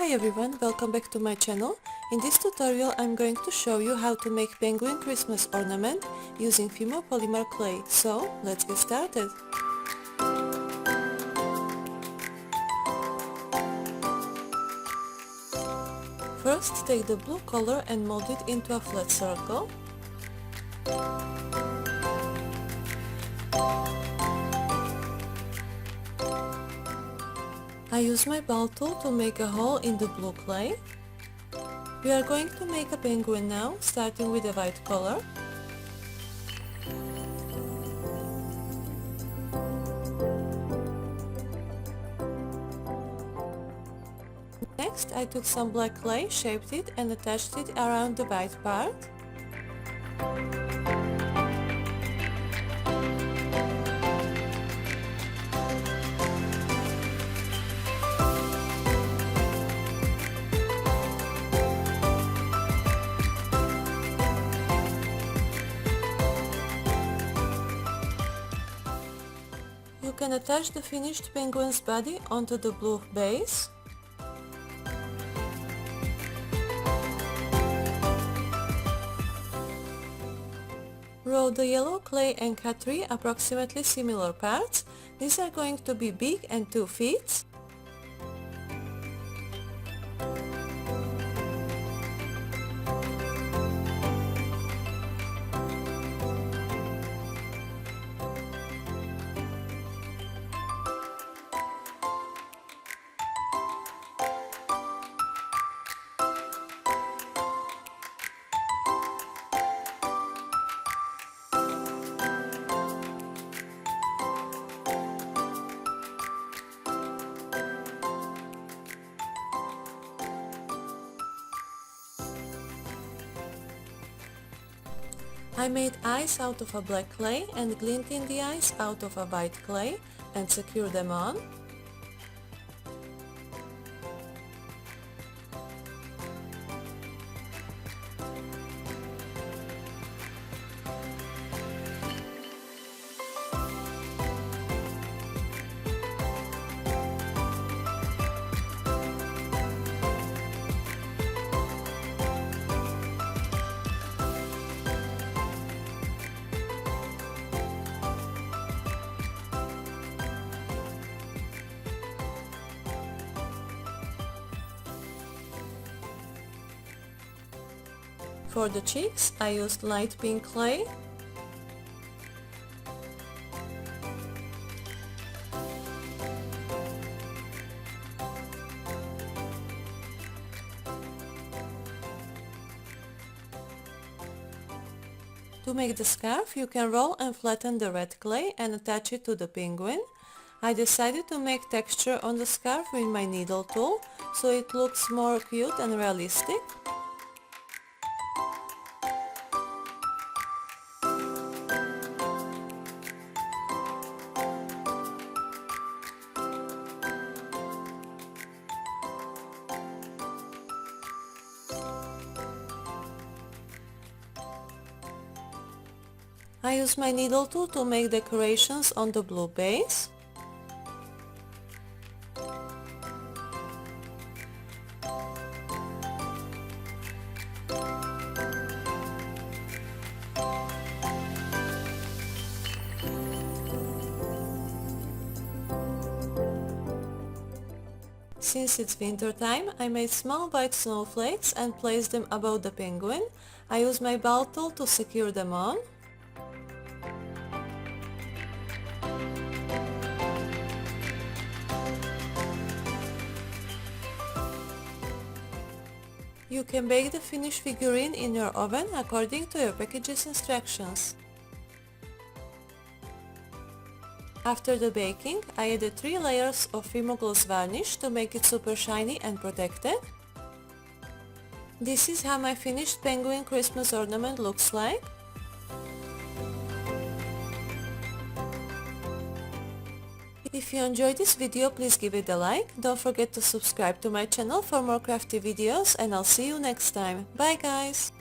Hi everyone, welcome back to my channel. In this tutorial I'm going to show you how to make penguin Christmas ornament using Fimo polymer clay. So let's get started. First take the blue color and mold it into a flat circle. I use my ball tool to make a hole in the blue clay. We are going to make a penguin now, starting with the white color. Next, I took some black clay, shaped it and attached it around the white part. You can attach the finished penguin's body onto the blue base. Roll the yellow clay and cut 3 approximately similar parts. These are going to be big and 2 feet. I made eyes out of a black clay and glinting the eyes out of a white clay and secure them on. For the cheeks, I used light pink clay. To make the scarf, you can roll and flatten the red clay and attach it to the penguin. I decided to make texture on the scarf with my needle tool, so it looks more cute and realistic. I use my needle tool to make decorations on the blue base. Since it's winter time, I made small white snowflakes and placed them above the penguin. I use my ball tool to secure them on. You can bake the finished figurine in your oven according to your package's instructions. After the baking, I added 3 layers of Fimo gloss varnish to make it super shiny and protected. This is how my finished penguin Christmas ornament looks like. If you enjoyed this video, please give it a like. Don't forget to subscribe to my channel for more crafty videos and I'll see you next time. Bye guys!